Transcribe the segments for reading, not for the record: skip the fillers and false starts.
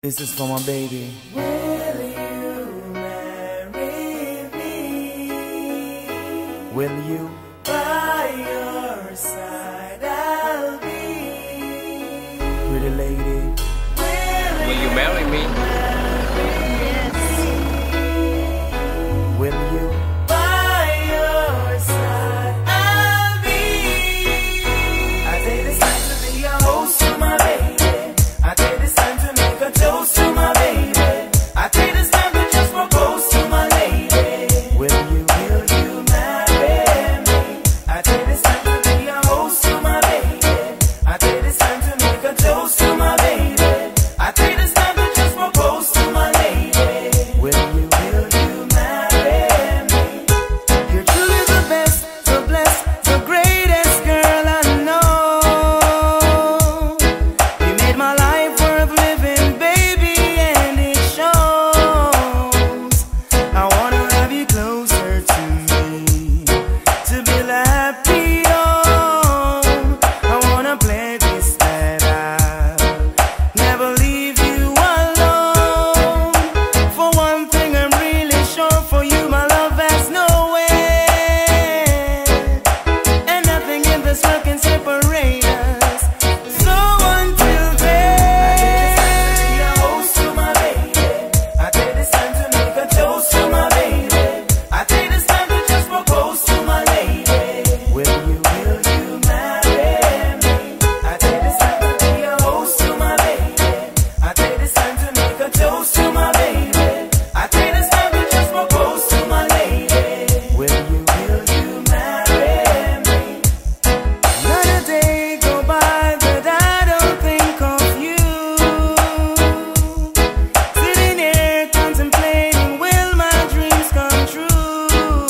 This is for my baby. Will you marry me? Will you? By your side I'll be. Pretty lady. Will you marry me? Will you? By your side I'll be. I take this time to be your host to my baby. I take this time to make a toast to my baby. I take this time to just propose to my lady. Will you? Will you marry me? I take this time to be your host to my baby. I take this time to make a toast to my baby. I take this time to just propose to my lady. Will you? Will you marry me? You're truly the best, the blessed, the greatest girl I know. You made my life worth living, baby, and it shows. I wanna have you closer to me, to be happy on. I wanna play this that I'll never leave you alone. For one thing I'm really sure, for you my love has no end, and nothing in this world can separate us. So until then, I host to my baby. I take this time to make a toast to my baby. I take this time to just propose to my lady. Will you? Will you marry me? I take this time to be a host to my baby. I take this time to make a toast to my baby. I take this time to just propose to my lady. Will you? Will you marry me? Not a day go by that I don't think of you. Sitting here contemplating, will my dreams come true?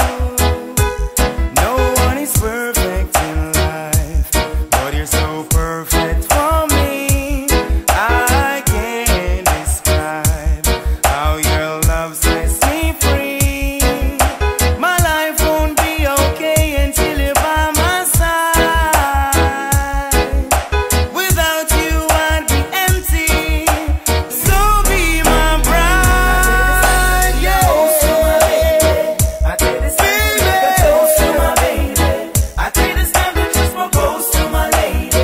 No one is perfect in life, but you're so perfect for me. I can't describe how your love sets me free. My life won't be okay until you're by my side. Without you I'd be empty, so be my bride. Yeah. I take this time to make a toast to my baby. I take this time to just propose to my lady.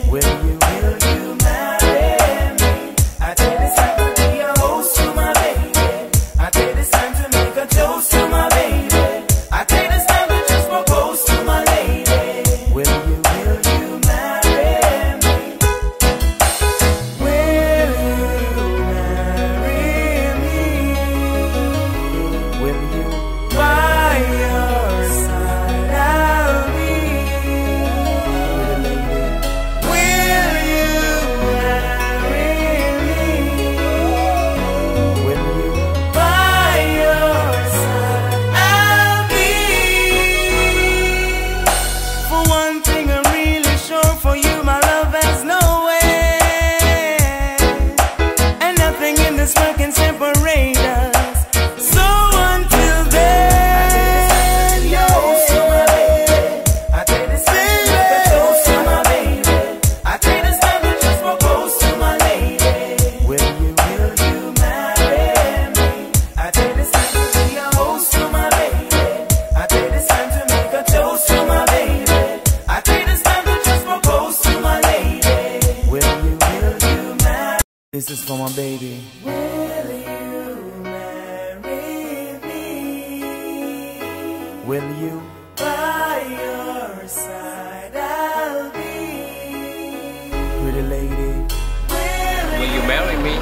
Will you? Will you marry me? I take this time to be a host to my baby. I take this time to make a toast to my baby. I take this time to just propose to my lady. Will you? Will you marry me? Will you marry me? Will you? By your side I'll be. Pretty lady. Will you marry me? Will you? By your side I'll be. For one thing I'm really sure, for you my love has no end, and nothing in this world can separate us. So until then, yo, so my baby, I take this time to make a toast to my baby. I take this time to just propose to my lady. Will you? Will you marry me? I take this time to be a host to my baby. I take this time to make a toast to my baby. I take this time to just propose to my lady. Will you? Will you marry? This is for my baby. Will you marry me? Will you? By your side I'll be. Pretty lady. Will you marry me?